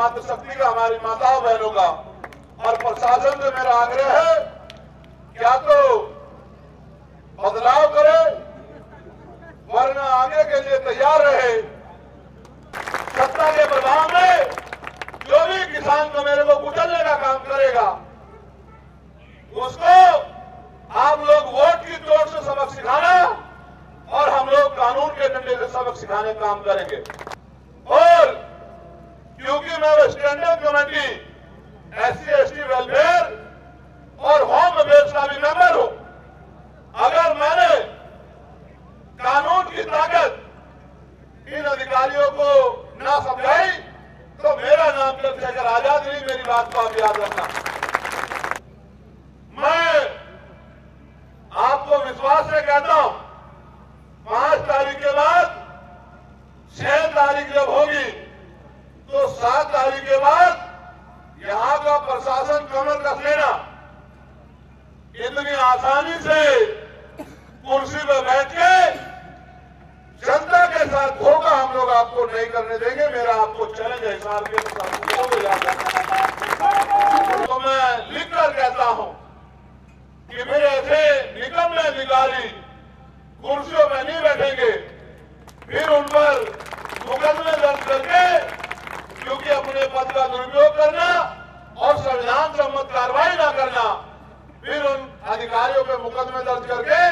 मातृशक्ति का, हमारी माताओं बहनों का। और प्रशासन से मेरा आग्रह है, क्या तो बदलाव करे, वरना आगे के लिए तैयार रहे। सत्ता के प्रभाव में जो भी किसान को मेरे को कुचलने का काम करेगा, उसको आप लोग वोट की चोट से सबक सिखाना और हम लोग कानून के डंडे से सबक सिखाने का काम करेंगे। और क्योंकि मैं स्टैंडिंग कमेटी SC/ST वेलफेयर और होम अफेयर्स का भी मेंबर हूं, अगर मैंने कानून की ताकत इन अधिकारियों को ना समझाई तो मेरा नाम चंद्रशेखर आजाद नहीं। मेरी बात को आप याद रखना। मैं आपको विश्वास से कहता हूं, 5 तारीख के बाद 6 तारीख जब होगी तो 7 तारीख के बाद यहां का प्रशासन कमर कस लेना। इतनी आसानी से कुर्सी पर बैठ के जनता के साथ धोखा हम लोग आपको नहीं करने देंगे। मेरा आपको चैलेंज है, साल के तो मैं लिखकर कहता हूं कि मेरे ऐसे निकम्मे अधिकारी कुर्सियों में नहीं बैठेंगे, फिर उन पर मुकदमे दर्ज करके, क्योंकि अपने पद का दुरुपयोग करना और संविधान सम्मत कार्रवाई न करना, फिर उन अधिकारियों पे मुकदमे दर्ज करके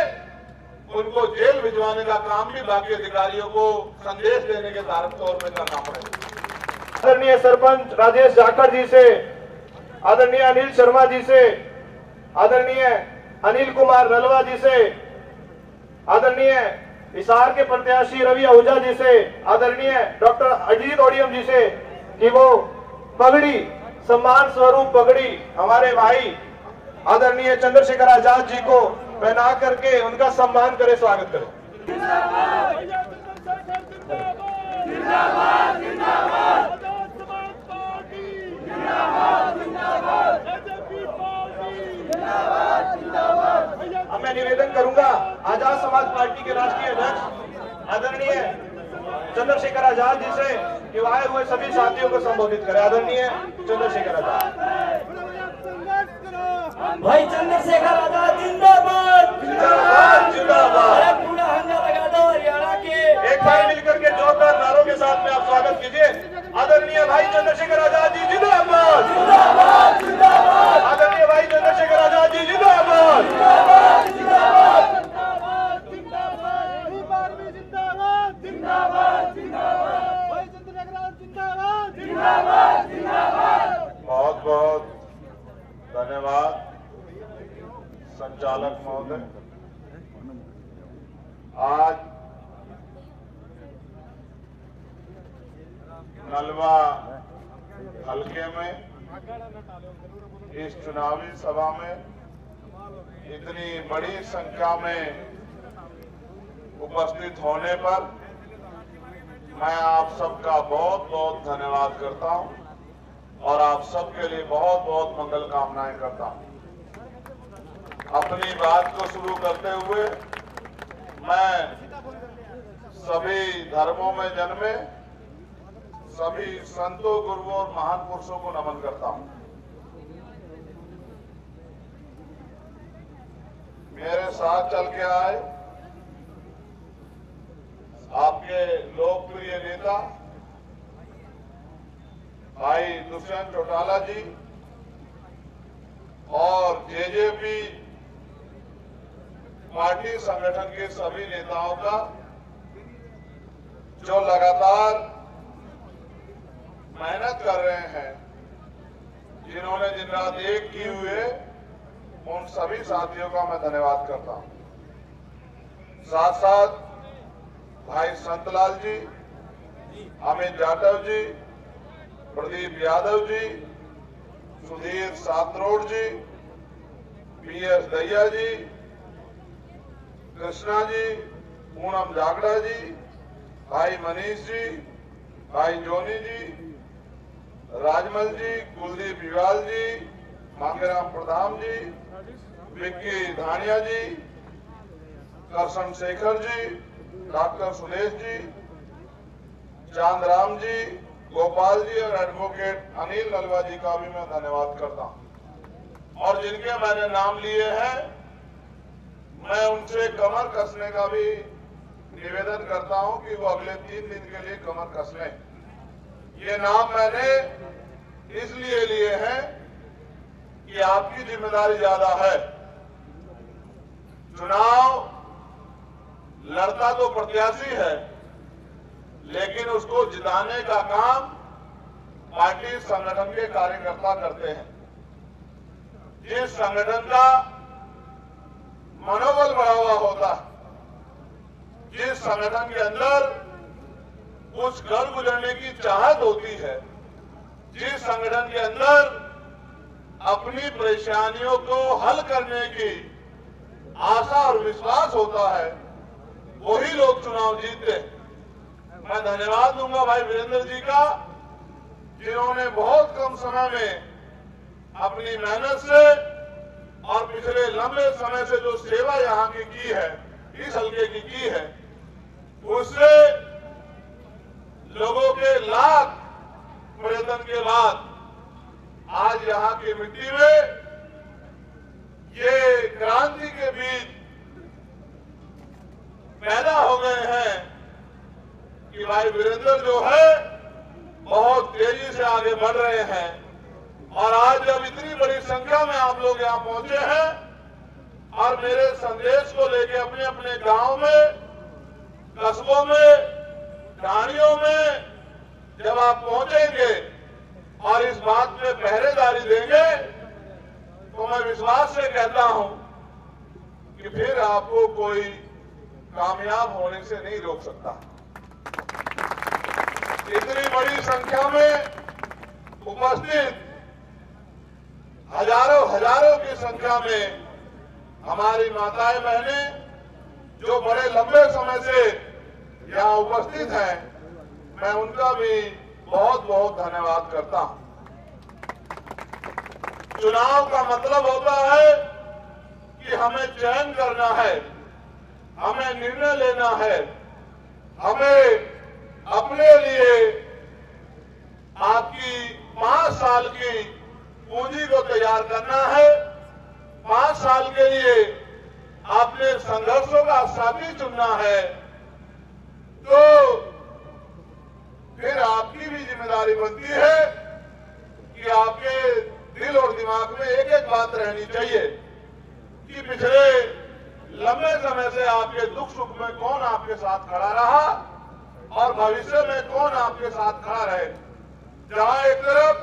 उनको जेल भिजवाने का काम भी बाकी अधिकारियों को संदेश देने के तौर में करना पड़ेगा। आदरणीय सरपंच राजेश जाखड़ जी से, आदरणीय अनिल शर्मा जी से, आदरणीय अनिल कुमार नलवा जी से, आदरणीय हिसार के प्रत्याशी रवि आहूजा जी से, आदरणीय डॉक्टर अजीत ओडियम जी से कि वो पगड़ी, सम्मान स्वरूप पगड़ी हमारे भाई आदरणीय चंद्रशेखर आजाद जी को पहना करके उनका सम्मान करे, स्वागत करें। अब मैं निवेदन करूंगा आजाद समाज पार्टी के राष्ट्रीय अध्यक्ष आदरणीय चंद्रशेखर आजाद जी से कि आए हुए सभी साथियों को संबोधित करें। आदरणीय चंद्रशेखर आजाद। भाई चंद्रशेखर आजाद जिंदाबाद जिंदाबाद जिंदाबाद। पूरा हंगा लगा दो हरियाणा के। एक बार मिलकर के जोरदार नारों के साथ में आप स्वागत कीजिए। आदरणीय भाई चंद्रशेखर आजाद जी जिंदाबाद जिंदाबाद जिंदाबाद। आदरणीय भाई चंद्रशेखर आजाद जी जिंदाबाद जिंदाबाद जिंदाबाद जिंदाबाद जिंदाबाद भाई चंद्रशेखर जिंदाबाद जिंदाबाद जिंदाबाद। बहुत बहुत धन्यवाद संचालक महोदय। आज नलवा हलके में इस चुनावी सभा में इतनी बड़ी संख्या में उपस्थित होने पर मैं आप सबका बहुत बहुत धन्यवाद करता हूं और आप सबके लिए बहुत बहुत मंगल कामनाएं करता हूं। अपनी बात को शुरू करते हुए मैं सभी धर्मों में जन्मे सभी संतों, गुरुओं और महान पुरुषों को नमन करता हूं। मेरे साथ चल के आए आपके लोकप्रिय नेता भाई दुष्यंत चौटाला जी और जेजेपी पार्टी संगठन के सभी नेताओं का, जो लगातार मेहनत कर रहे हैं, जिन्होंने दिन रात एक किए हुए, उन सभी साथियों का मैं धन्यवाद करता हूं। साथ साथ भाई संतलाल जी, अमित जाटव जी, प्रदीप यादव जी, सुधीर सात्रोड जी, PS दहिया जी, कृष्णा जी, पूनम जागड़ा जी, भाई मनीष जी, भाई जोनी जी, राजमल जी, कुलदीप युवाल जी, मांगेराम प्रधान जी, विक्की धानिया जी, करसन शेखर जी, डॉक्टर सुदेश जी, चांदराम जी, गोपाल जी और एडवोकेट अनिल नलवा जी का भी मैं धन्यवाद करता हूं। और जिनके मैंने नाम लिए हैं, मैं उनसे कमर कसने का भी निवेदन करता हूं कि वो अगले 3 दिन के लिए कमर कस लें। ये नाम मैंने इसलिए लिए हैं कि आपकी जिम्मेदारी ज्यादा है। चुनाव लड़ता तो प्रत्याशी है, लेकिन उसको जिताने का काम पार्टी संगठन के कार्यकर्ता करते हैं। जिस संगठन का मनोबल बढ़ा हुआ होता है, जिस संगठन के अंदर कुछ कर गुजरने की चाहत होती है, जिस संगठन के अंदर अपनी परेशानियों को हल करने की आशा और विश्वास होता है, वही लोग चुनाव जीतते हैं। मैं धन्यवाद दूंगा भाई वीरेंद्र जी का, जिन्होंने बहुत कम समय में अपनी मेहनत से और पिछले लंबे समय से जो सेवा यहाँ की है, इस हल्के की है, उससे लोगों के लाख प्रयत्न के बाद आज यहाँ की मिट्टी में ये क्रांति के बीज पैदा हो गए हैं कि भाई वीरेंद्र जो है बहुत तेजी से आगे बढ़ रहे हैं। और आज जब इतनी बड़ी संख्या में आप लोग यहाँ पहुंचे हैं और मेरे संदेश को लेके अपने अपने गांव में, कस्बों में, ढाणियों में जब आप पहुंचेंगे और इस बात पे पहरेदारी देंगे, तो मैं विश्वास से कहता हूं कि फिर आपको कोई कामयाब होने से नहीं रोक सकता। इतनी बड़ी संख्या में उपस्थित हजारों की संख्या में हमारी माताएं बहनें जो बड़े लंबे समय से यहाँ उपस्थित हैं, मैं उनका भी बहुत बहुत धन्यवाद करता हूं। चुनाव का मतलब होता है कि हमें चयन करना है, हमें निर्णय लेना है, हमें अपने लिए आपकी 5 साल की पूंजी को तैयार करना है। 5 साल के लिए आपने संघर्षों का साथी चुनना है। तो फिर आपकी भी जिम्मेदारी बनती है कि आपके दिल और दिमाग में एक एक बात रहनी चाहिए कि पिछले लंबे समय से आपके दुख सुख में कौन आपके साथ खड़ा रहा और भविष्य में कौन आपके साथ खड़ा रहे। जहां एक तरफ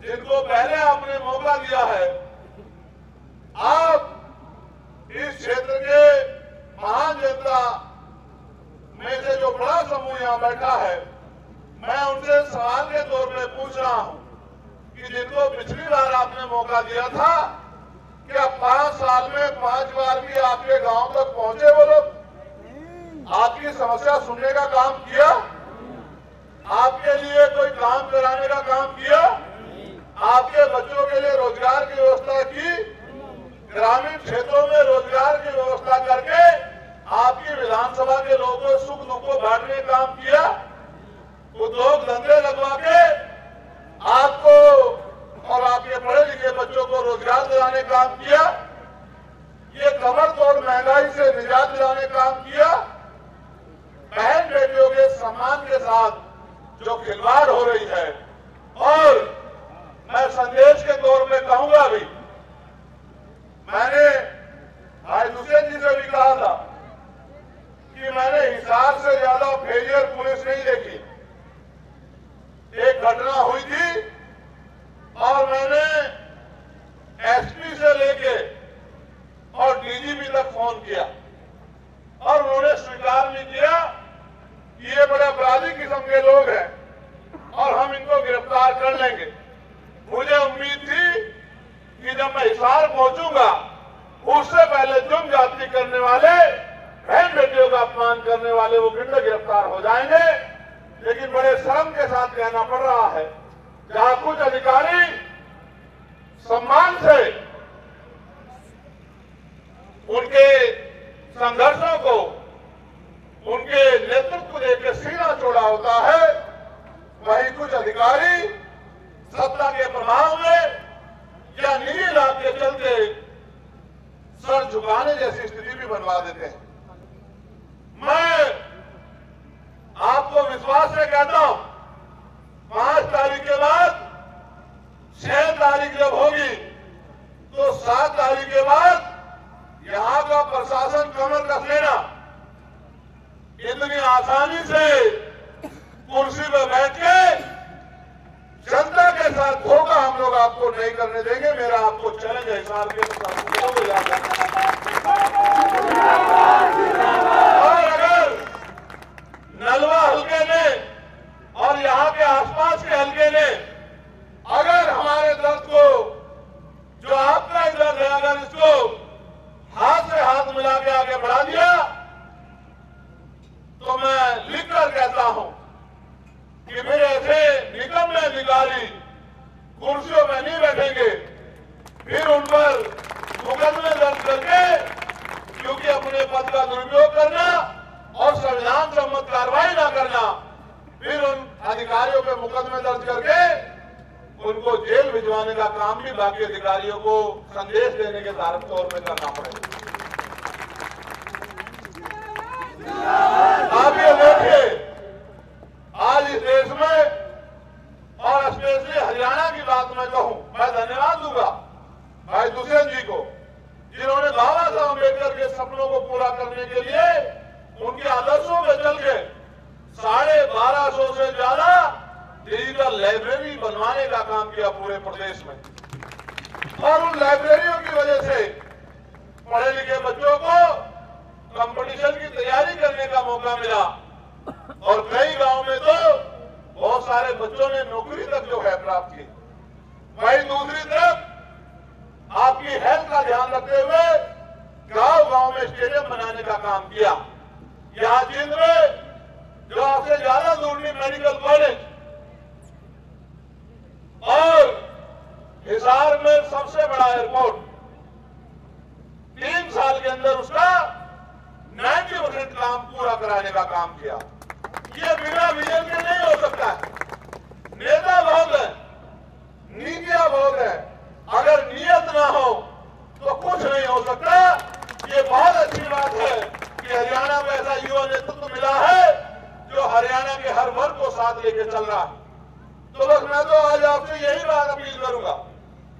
जिनको पहले आपने मौका दिया है, आप इस क्षेत्र के महान जनता में से जो बड़ा समूह यहां बैठा है, मैं उनसे सवाल के तौर पे पूछ रहा हूं कि जिनको पिछली बार आपने मौका दिया था, क्या 5 साल में 5 बार भी आपके गांव तक पहुंचे वो लोग? आपकी समस्या सुनने का काम किया? आपके लिए कोई काम कराने का काम किया? आपके बच्चों के लिए रोजगार की व्यवस्था की? ग्रामीण क्षेत्रों में रोजगार की व्यवस्था करके आपकी विधानसभा के लोगों को सुख दुख को बांटने का काम किया? उद्योग धंधे लगवा के आपको और आपके पढ़े लिखे बच्चों को रोजगार दिलाने का काम किया? ये कमर तोड़ महंगाई से निजात दिलाने का काम किया? बहन बेटियों के सम्मान के साथ जो खिलवाड़ हो रही है, और मैं संदेश के तौर पे कहूंगा भी, मैंने भाई हुसैन जी से भी कहा था कि मैंने हिसार से ज्यादा फेलियर पुलिस नहीं देखी। एक घटना हुई थी और मैंने एसपी से लेके और डीजीपी तक फोन किया और उन्होंने स्वीकार भी किया कि ये बड़े अपराधी किस्म के लोग हैं और हम इनको गिरफ्तार कर लेंगे। मुझे उम्मीद थी कि जब मैं हिसार पहुंचूंगा, उससे पहले जुर्म जाति करने वाले, बहन बेटियों का अपमान करने वाले वो गुंडे गिरफ्तार हो जाएंगे। लेकिन बड़े शर्म के साथ कहना पड़ रहा है, जहां कुछ अधिकारी सम्मान से उनके संघर्षों को, उनके नेतृत्व देकर सीना छोड़ा होता है, वहीं बनवा देते हैं। मैं आपको विश्वास से कहता हूं 5 तारीख के बाद 6 तारीख जब होगी तो 7 तारीख के बाद यहां का प्रशासन कमर कस लेना। इतनी आसानी से कुर्सी पर बैठ के जनता के साथ धोखा हम लोग आपको नहीं करने देंगे। मेरा आपको चैलेंज है हिसार के और अगर नलवा हल्के ने और यहाँ के आसपास के हल्के ने अगर हमारे दर्द को जो आपका ही दर्द है अगर इसको हाथ से हाथ मिला के आगे बढ़ा दिया तो मैं लिखकर कहता हूं कि मेरे ऐसे निकम्मे अधिकारी कुर्सियों में नहीं बैठेंगे, फिर उन पर मुकदमे दर्ज करके क्योंकि अपने पद का दुरुपयोग करना और संविधान सम्मत कार्रवाई न करना, फिर उन अधिकारियों पे मुकदमे दर्ज करके उनको जेल भिजवाने का काम भी बाकी अधिकारियों को संदेश देने के तौर में करना पड़ेगा। आप ये देखिए आज इस देश में और स्पेशली हरियाणा की बात मैं कहूं, मैं धन्यवाद दूंगा भाई दुष्यंत जी को जिन्होंने बाबा साहब अम्बेडकर के सपनों को पूरा करने के लिए उनके आदर्शों में चल के 1250 से ज्यादा डिजिटल लाइब्रेरी बनवाने का काम किया पूरे प्रदेश में। और उन लाइब्रेरियों की वजह से पढ़े लिखे बच्चों को कंपटीशन की तैयारी करने का मौका मिला और कई गांव में तो बहुत सारे बच्चों ने नौकरी तक जो है प्राप्त की। वहीं दूसरी तरफ आपकी हेल्थ का ध्यान रखते हुए गांव-गांव में स्टेडियम बनाने का काम किया। यहाँ जिंद में जो आपसे ज्यादा दूरनी मेडिकल कॉलेज और हिसार में सबसे बड़ा एयरपोर्ट 3 साल के अंदर उसका 90% काम पूरा कराने का काम किया। ये बिना विजन के नहीं हो सकता है। नेता बहुत है, नीतियां बहुत है, अगर नियत ना हो तो कुछ नहीं हो सकता। ये बहुत अच्छी बात है कि हरियाणा में ऐसा युवा नेतृत्व मिला है जो हरियाणा के हर वर्ग को साथ लेके चल रहा है। तो बस मैं तो आज आपसे यही बात अपील करूंगा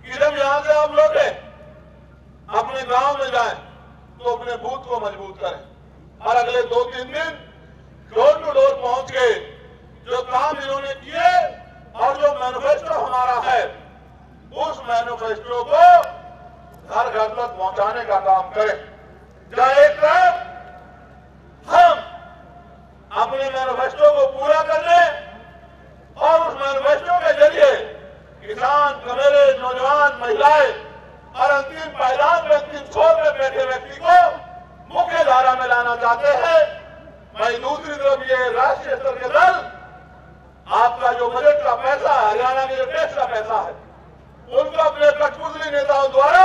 कि जब यहां से आप लौटे अपने गांव में जाएं तो अपने बूथ को मजबूत करें और अगले 2-3 दिन डोर टू डोर पहुंच के जो काम इन्होंने किए और जो मैनिफेस्टो हमारा है उस मैनिफेस्टो को घर घर तक पहुंचाने का काम करें। जहां एक तरफ हम अपने मैनिफेस्टो को पूरा करने और उस मैनिफेस्टो के जरिए किसान, कमेरे, नौजवान, महिलाएं और अंतिम पायदान में अंतिम छोर में बैठे व्यक्ति को मुख्य धारा में लाना चाहते हैं। वहीं दूसरी तरफ ये राष्ट्रीय स्तर के दल आपका जो बजट का पैसा है, हरियाणा के जो टैक्स का पैसा है, उनको अपने कठपुतली नेताओं द्वारा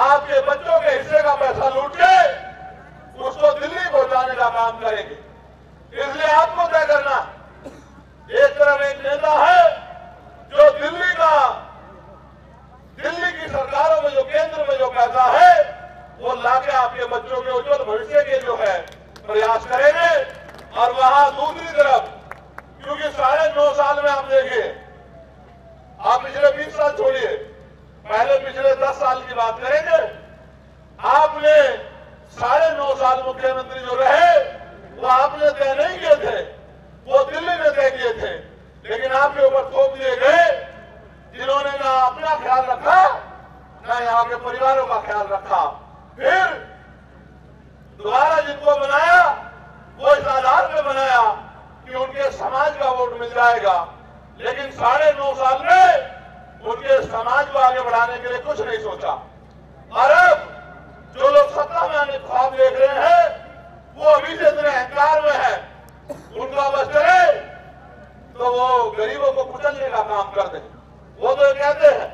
आपके बच्चों के हिस्से का पैसा लूट के उसको दिल्ली पहुंचाने का काम करेंगे। इसलिए आपको तय करना, एक तरफ एक नेता है जो दिल्ली की सरकारों में जो केंद्र में जो पैसा है वो लाके आपके बच्चों के उज्जवल भविष्य के जो है प्रयास करेंगे। और वहां दूसरी तरफ क्योंकि 9.5 साल में आप देखिए, आप पिछले 20 साल छोड़िए, पहले पिछले 10 साल की बात करेंगे, आपने 9.5 साल मुख्यमंत्री जो रहे वो आपने तय नहीं किए थे, वो दिल्ली ने तय किए थे, लेकिन आपके ऊपर थोप दिए गए जिन्होंने ना अपना ख्याल रखा ना यहाँ के परिवारों का ख्याल रखा। फिर दोबारा जिनको बनाया वो इस आधार पे बनाया कि उनके समाज का वोट मिल जाएगा, लेकिन 9.5 साल में उनके समाज को आगे बढ़ाने के लिए कुछ नहीं सोचा। और अब जो लोग सत्ता में आने ख्वाब देख रहे हैं वो अभी से इतने अहंकार में है, उनका बस चले तो वो गरीबों को कुचलने का काम कर दें। वो तो कहते हैं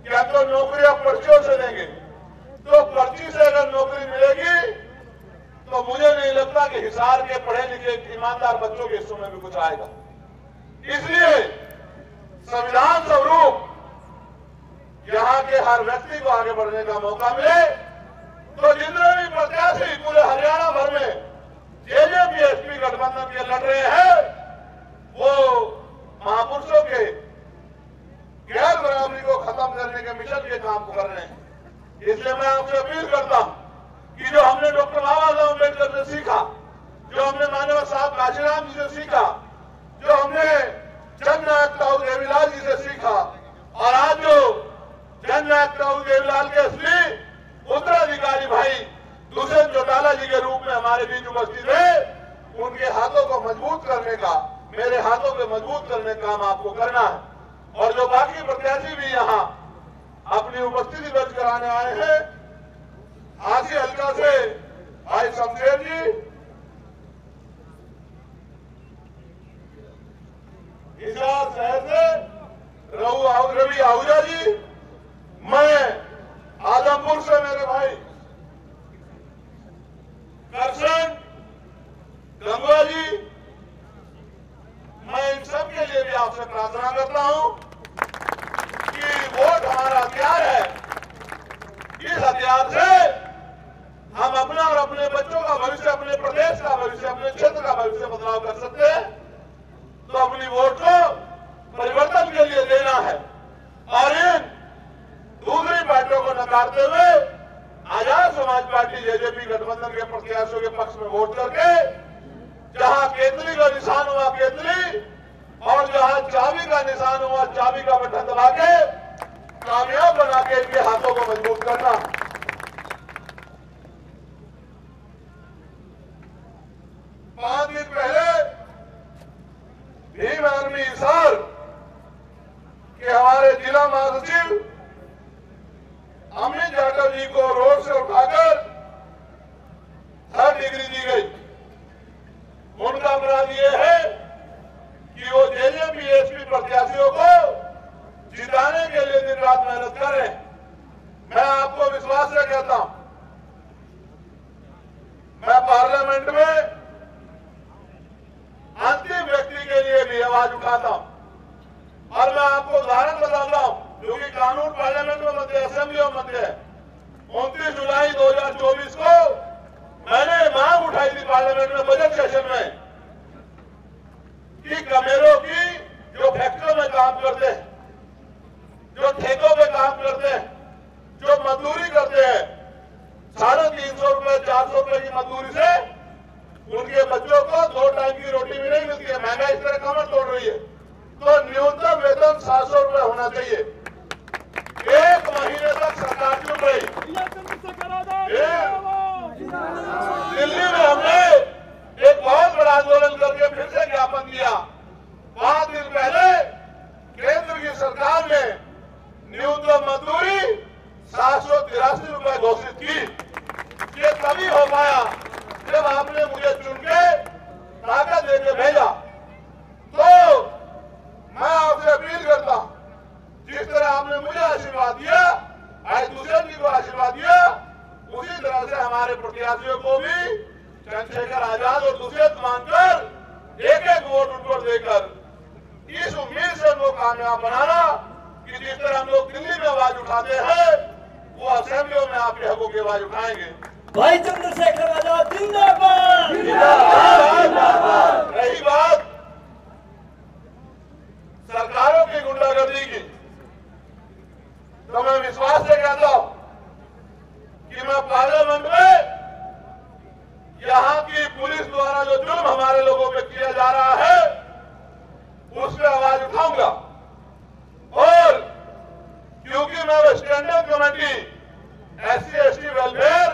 कि हम तो नौकरियां पर्चियों से देंगे, तो पर्ची से अगर नौकरी मिलेगी तो मुझे नहीं लगता कि हिसार के पढ़े लिखे ईमानदार बच्चों के हिस्सों में भी कुछ आएगा। इसलिए संविधान स्वरूप यहाँ के हर व्यक्ति को आगे बढ़ने का मौका मिले, तो जितने भी प्रत्याशी पूरे हरियाणा भर में जेजेपी गठबंधन के लड़ रहे हैं, वो महापुरुषों के गैर बराबरी को खत्म करने के मिशन के काम को कर रहे हैं। इसलिए मैं आपसे अपील करता हूं कि जो हमने डॉक्टर बाबा साहब अम्बेडकर से सीखा, जो हमने मानव साहब काशीराम जी से सीखा, जो हमने जननायक ताऊ देवीलाल जी से सीखा, और आज जो जननायक ताऊ देवीलाल के असली उत्तराधिकारी भाई दुष्यंत चौटाला जी के रूप में हमारे बीच उपस्थित है, उनके हाथों को मजबूत करने का, मेरे हाथों को मजबूत करने का काम आपको करना है। और जो बाकी प्रत्याशी भी यहाँ अपनी उपस्थिति दर्ज कराने आए हैं, आसी हल्का से भाई शमशेर जी, हिसार शहर से रवि आहूजा जी, मैं आजमपुर से मेरे भाई करशन गंगवा जी, मैं इन सब के लिए भी आपसे प्रार्थना करता हूं कि वोट हमारा हथियार है। इस हथियार से हम अपना और अपने बच्चों का भविष्य, अपने प्रदेश का भविष्य, अपने क्षेत्र का भविष्य बदलाव कर सकते हैं। तो अपनी वोट को परिवर्तन के लिए देना है और इन दूसरी पार्टियों को नकारते हुए आजाद समाज पार्टी जेजेपी गठबंधन के प्रत्याशियों के पक्ष में वोट करके जहां केतली का निशान हुआ केतली और जहां चाबी का निशान हुआ चाबी का बटन दबा के कामयाब बना के इनके हाथों को मजबूत करना। पांच दिन पहले भीम आर्मी हिसार के हमारे जिला महासचिव अमित जाटव जी को रोड से उठाकर 3rd डिग्री दी गई। उनका अपराध ये है कि वो जेजेपी एसपी प्रत्याशियों को जिताने के लिए दिन रात मेहनत कर रहे हैं। मैं आपको विश्वास से कहता हूं, मैं पार्लियामेंट में अंतिम व्यक्ति के लिए भी आवाज उठाता हूं और मैं आपको उदाहरण बताता हूं, क्योंकि कानून पार्लियामेंट में बनते, असेंबली में बनते हैं। 29 जुलाई 2024 को मैंने मांग उठाई थी पार्लियामेंट में बजट सेशन में कि कमेरों की जो फैक्ट्रियों में काम करते हैं, जो ठेकों पे काम करते हैं, जो मजदूरी करते हैं, 350 रुपए 400 रुपए की मजदूरी से उनके बच्चों को 2 टाइम की रोटी भी नहीं मिलती है। महंगाई इस तरह कमर तोड़ रही है, तो न्यूनतम वेतन 700 रुपए होना चाहिए। 1 महीने तक सरकार चुप रही। दिल्ली में हमने एक बहुत बड़ा आंदोलन करके फिर से ज्ञापन दिया। 5 दिन पहले केंद्र की सरकार ने न्यूनतम मजदूरी 783 रुपए घोषित की। ये तभी हो पाया जब आपने मुझे चुन के ताकत देके भेजा। तो मैं आपसे अपील करता हूं, जिस तरह आपने मुझे आशीर्वाद दिया, आज दुष्यंत जी को आशीर्वाद दिया, उसी तरह से हमारे प्रत्याशियों को भी चंद्रशेखर आजाद और दुष्यंत मानकर एक वोट उन पर देकर इस उम्मीद से उनको कामयाब बनाना कि जिस तरह हम लोग दिल्ली में आवाज उठाते हैं, वो असेंबलियों में आपके हकों की आवाज उठाएंगे। भाई चंद्रशेखर आजाद जिंदाबाद। रही बात सरकारों की गुंडागर्दी की, तो मैं विश्वास से कहता हूं कि मैं पार्लियामेंट में यहां की पुलिस द्वारा जो जुर्म हमारे लोगों पे किया जा रहा है, उस पर आवाज उठाऊंगा। और क्योंकि मैं वो स्टैंडिंग कमेटी SC/ST वेलफेयर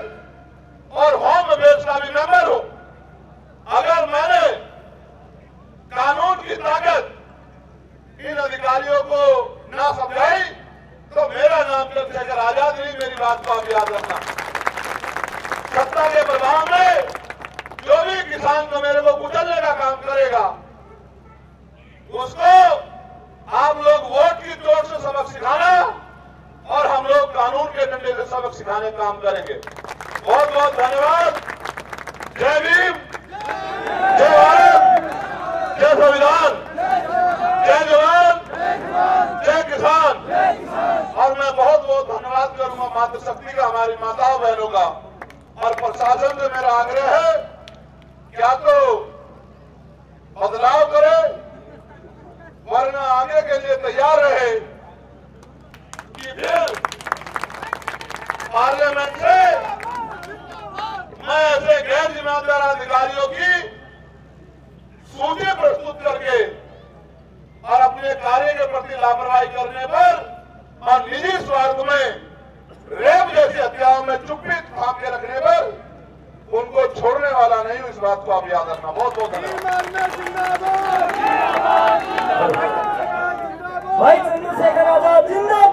और होम अफेयर्स का भी मेंबर हूं, अगर मैंने कानून की ताकत इन अधिकारियों को ना समझाई तो मेरा नाम चंद्रशेखर आजाद नहीं। मेरी बात को आप याद रखना। सत्ता के प्रभाव में जो भी किसान को मेरे को कुचलने का काम करेगा, उसको आप लोग वोट की चोट से सबक सिखाना और हम लोग कानून के डंडे से सबक सिखाने का काम करेंगे। बहुत बहुत धन्यवाद। जय भीम, जय भारत, जय संविधान, जय जवान, जय किसान। और मैं बहुत बहुत धन्यवाद करूंगा मातृशक्ति का, हमारी माताओं बहनों का और प्रशासन से मेरा आग्रह है, क्या तो बदलाव करे, वरना आगे के लिए तैयार रहे कि फिर पार्लियामेंट से मैं ऐसे गैर जिम्मेदार अधिकारियों की सूची प्रस्तुत करके और अपने कार्य के प्रति लापरवाही करने पर और निजी स्वार्थ में रेप जैसी हत्याओं में चुप्पी थाम के रखने पर उनको छोड़ने वाला नहीं हूं। इस बात को आप याद रखना। बहुत बहुत धन्यवाद। भाई चंद्रशेखर आजाद जिंदाबाद।